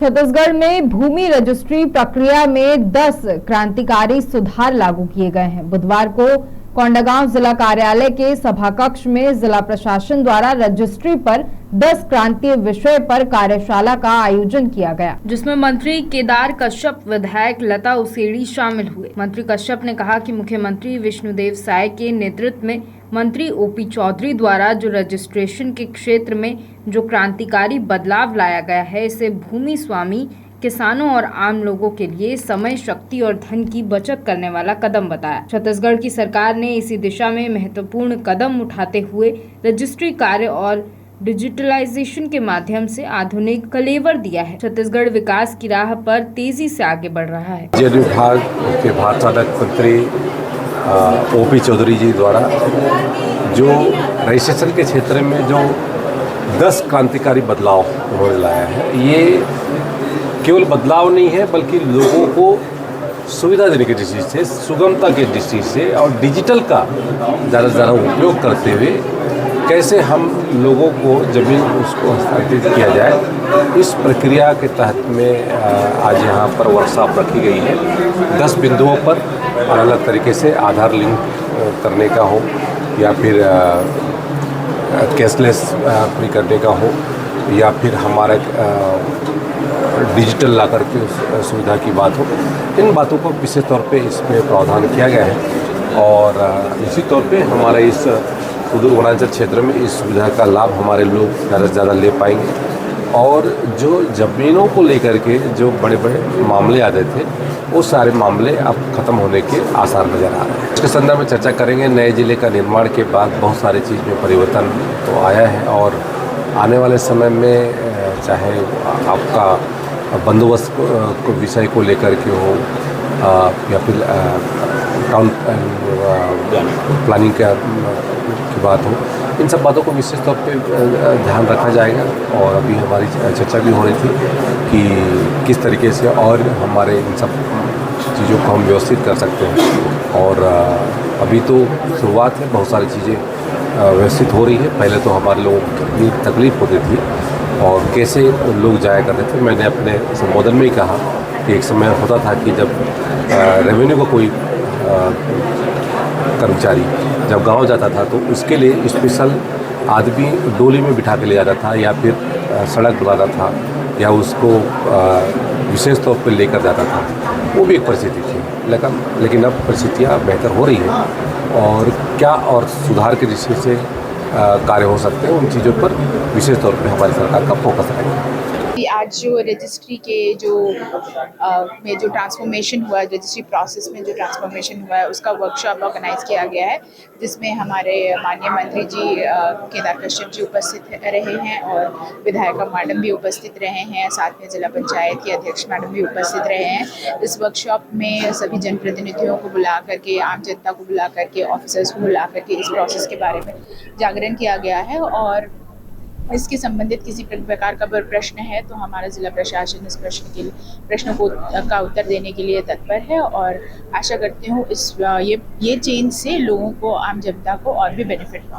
छत्तीसगढ़ में भूमि रजिस्ट्री प्रक्रिया में 10 क्रांतिकारी सुधार लागू किए गए हैं। बुधवार को कोंडागांव जिला कार्यालय के सभा कक्ष में जिला प्रशासन द्वारा रजिस्ट्री पर 10 क्रांतीय विषय पर कार्यशाला का आयोजन किया गया, जिसमें मंत्री केदार कश्यप, विधायक लता उसेंडी शामिल हुए। मंत्री कश्यप ने कहा कि मुख्यमंत्री विष्णुदेव साय के नेतृत्व में मंत्री ओपी चौधरी द्वारा जो रजिस्ट्रेशन के क्षेत्र में जो क्रांतिकारी बदलाव लाया गया है, इसे भूमि स्वामी, किसानों और आम लोगों के लिए समय, शक्ति और धन की बचत करने वाला कदम बताया। छत्तीसगढ़ की सरकार ने इसी दिशा में महत्वपूर्ण कदम उठाते हुए रजिस्ट्री कार्य और डिजिटलाइजेशन के माध्यम से आधुनिक कलेवर दिया है। छत्तीसगढ़ विकास की राह पर तेजी से आगे बढ़ रहा है। जेल विभाग के भारत मंत्री ओपी चौधरी जी द्वारा जो रजिस्ट्रेशन के क्षेत्र में जो 10 क्रांतिकारी बदलाव उन्होंने लाया है, ये केवल बदलाव नहीं है बल्कि लोगों को सुविधा देने की दृष्टि से, सुगमता की दृष्टि से और डिजिटल का ज़्यादा से ज़्यादा उपयोग करते हुए कैसे हम लोगों को ज़मीन उसको हस्तांतरित किया जाए, इस प्रक्रिया के तहत में आज यहाँ पर वर्कशॉप रखी गई है। 10 बिंदुओं पर अलग अलग तरीके से आधार लिंक करने का हो या फिर कैशलेस फ्री करने का हो या फिर हमारा डिजिटल ला करके उस सुविधा की बात हो, इन बातों को विशेष तौर पे इसमें प्रावधान किया गया है। और निश्चित तौर पे हमारे इस सुदूर वनांचल क्षेत्र में इस सुविधा का लाभ हमारे लोग ज़्यादा से ज़्यादा ले पाएंगे और जो ज़मीनों को लेकर के जो बड़े बड़े मामले आते थे, वो सारे मामले अब ख़त्म होने के आसार नज़र आ रहे हैं। इसके संदर्भ में चर्चा करेंगे। नए ज़िले का निर्माण के बाद बहुत सारी चीज़ में परिवर्तन तो आया है और आने वाले समय में चाहे आपका बंदोबस्त को विषय को लेकर के हो या फिर टाउन प्लानिंग की बात हो, इन सब बातों को विशेष तौर पे ध्यान रखा जाएगा। और अभी हमारी चर्चा भी हो रही थी कि किस तरीके से और हमारे इन सब चीज़ों को हम व्यवस्थित कर सकते हैं। और अभी तो शुरुआत है, बहुत सारी चीज़ें व्यवस्थित हो रही है। पहले तो हमारे लोगों को कितनी तकलीफ होती थी और कैसे लोग जाया करते थे। मैंने अपने संबोधन में ही कहा कि एक समय होता था कि जब रेवेन्यू का कोई कर्मचारी जब गांव जाता था तो उसके लिए स्पेशल आदमी डोली में बिठा के ले जाता था या फिर सड़क बनाता था या उसको विशेष तौर पर लेकर जाता था। वो भी एक परिस्थिति थी, लेकिन अब परिस्थितियाँ बेहतर हो रही हैं और क्या और सुधार की दृष्टि से कार्य हो सकते हैं, उन चीज़ों पर विशेष तौर पर हमारी सरकार का फोकस रहेगा। आज जो रजिस्ट्री के में जो ट्रांसफॉर्मेशन हुआ, रजिस्ट्री प्रोसेस में जो ट्रांसफॉर्मेशन हुआ है, उसका वर्कशॉप ऑर्गेनाइज किया गया है, जिसमें हमारे माननीय मंत्री जी केदार कश्यप जी उपस्थित रहे हैं और विधायक मैडम भी उपस्थित रहे हैं, साथ में जिला पंचायत के अध्यक्ष मैडम भी उपस्थित रहे हैं। इस वर्कशॉप में सभी जनप्रतिनिधियों को बुला करके, आम जनता को बुला करके, ऑफिसर्स को बुला करके इस प्रोसेस के बारे में जागरण किया गया है और इसके संबंधित किसी प्रकार का प्रश्न है तो हमारा जिला प्रशासन इस प्रश्न का उत्तर देने के लिए तत्पर है और आशा करती हूँ ये चेंज से लोगों को, आम जनता को और भी बेनिफिट पहुंचे।